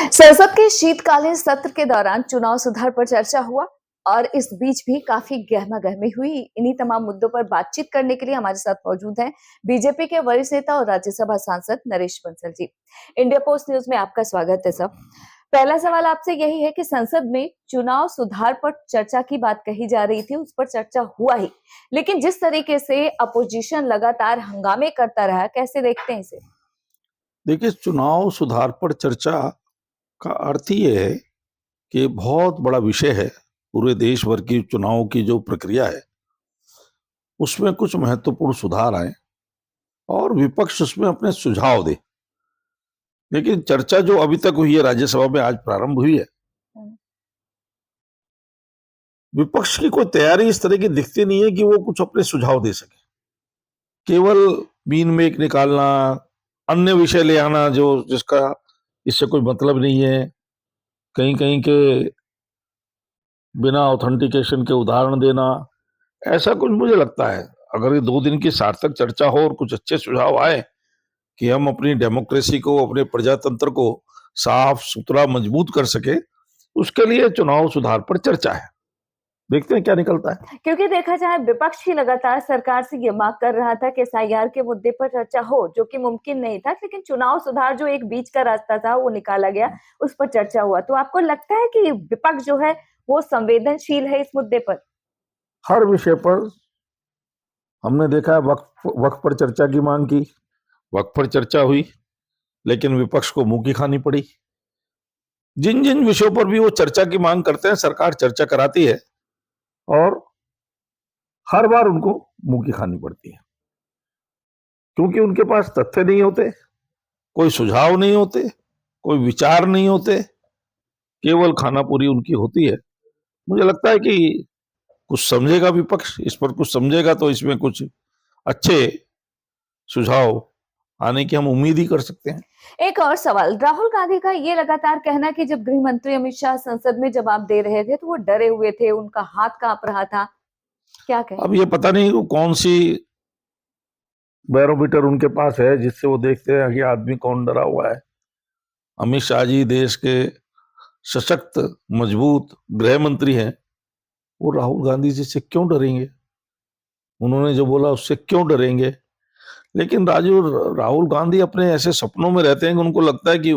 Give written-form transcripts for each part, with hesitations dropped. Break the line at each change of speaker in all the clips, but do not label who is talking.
संसद के शीतकालीन सत्र के दौरान चुनाव सुधार पर चर्चा हुआ और इस बीच भी काफी गहमा गहमी हुई। इन्हीं तमाम मुद्दों पर बातचीत करने के लिए हमारे साथ मौजूद हैं बीजेपी के वरिष्ठ नेता और राज्यसभा सांसद Naresh Bansal ji. India post news में आपका स्वागत है। सब पहला सवाल आपसे यही है कि संसद में चुनाव सुधार पर चर्चा की बात कही जा रही थी, उस पर चर्चा हुआ ही, लेकिन जिस तरीके से अपोजिशन लगातार हंगामे करता रहा, कैसे देखते हैं इसे?
देखिए, चुनाव सुधार पर चर्चा का अर्थ ही ये है कि बहुत बड़ा विषय है। पूरे देश भर की चुनाव की जो प्रक्रिया है उसमें कुछ महत्वपूर्ण सुधार आए और विपक्ष उसमें अपने सुझाव दे। लेकिन चर्चा जो अभी तक हुई है राज्यसभा में, आज प्रारंभ हुई है, विपक्ष की कोई तैयारी इस तरह की दिखती नहीं है कि वो कुछ अपने सुझाव दे सके। केवल बीन में एक निकालना, अन्य विषय ले आना जिसका इससे कोई मतलब नहीं है, कहीं कहीं के बिना ऑथेंटिकेशन के उदाहरण देना, ऐसा कुछ मुझे लगता है। अगर ये 2 दिन की सार्थक चर्चा हो और कुछ अच्छे सुझाव आए कि हम अपनी डेमोक्रेसी को, अपने प्रजातंत्र को साफ सुथरा मजबूत कर सके, उसके लिए चुनाव सुधार पर चर्चा है। देखते हैं क्या निकलता है।
क्योंकि देखा जाए विपक्ष ही लगातार सरकार से ये मांग कर रहा था कि एसआईआर के मुद्दे पर चर्चा हो, जो कि मुमकिन नहीं था, लेकिन चुनाव सुधार जो एक बीच का रास्ता था वो निकाला गया, उस पर चर्चा हुआ। तो आपको लगता है कि विपक्ष जो है वो संवेदनशील है इस मुद्दे पर?
हर विषय पर हमने देखा है, वक्त पर चर्चा की मांग की, वक्त पर चर्चा हुई, लेकिन विपक्ष को मुंह की खानी पड़ी। जिन जिन विषयों पर भी वो चर्चा की मांग करते हैं, सरकार चर्चा कराती है और हर बार उनको मुंह की खानी पड़ती है, क्योंकि उनके पास तथ्य नहीं होते, कोई सुझाव नहीं होते, कोई विचार नहीं होते, केवल खानापूरी उनकी होती है। मुझे लगता है कि कुछ समझेगा विपक्ष, इस पर कुछ समझेगा तो इसमें कुछ अच्छे सुझाव आने की हम उम्मीद ही कर सकते हैं।
एक और सवाल, राहुल गांधी का ये लगातार कहना कि जब गृह मंत्री अमित शाह संसद में जवाब दे रहे थे तो वो डरे हुए थे, उनका हाथ कांप रहा था, क्या कहें?
अब ये पता नहीं वो कौन सी बैरोमीटर उनके पास है जिससे वो देखते हैं कि आदमी कौन डरा हुआ है। अमित शाह जी देश के सशक्त मजबूत गृह मंत्री हैं, वो राहुल गांधी जी से क्यों डरेंगे? उन्होंने जो बोला उससे क्यों डरेंगे? लेकिन राहुल गांधी अपने ऐसे सपनों में रहते हैं कि उनको लगता है कि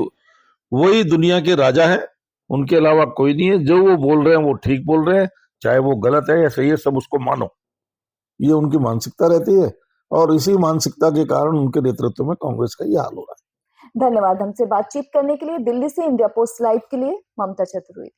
वही दुनिया के राजा है, उनके अलावा कोई नहीं है। जो वो बोल रहे हैं वो ठीक बोल रहे हैं, चाहे वो गलत है या सही है, सब उसको मानो। ये उनकी मानसिकता रहती है और इसी मानसिकता के कारण उनके नेतृत्व में कांग्रेस का ये हाल हो रहा है।
धन्यवाद हमसे बातचीत करने के लिए। दिल्ली से इंडिया पोस्ट लाइव के लिए ममता चतुर्वेदी।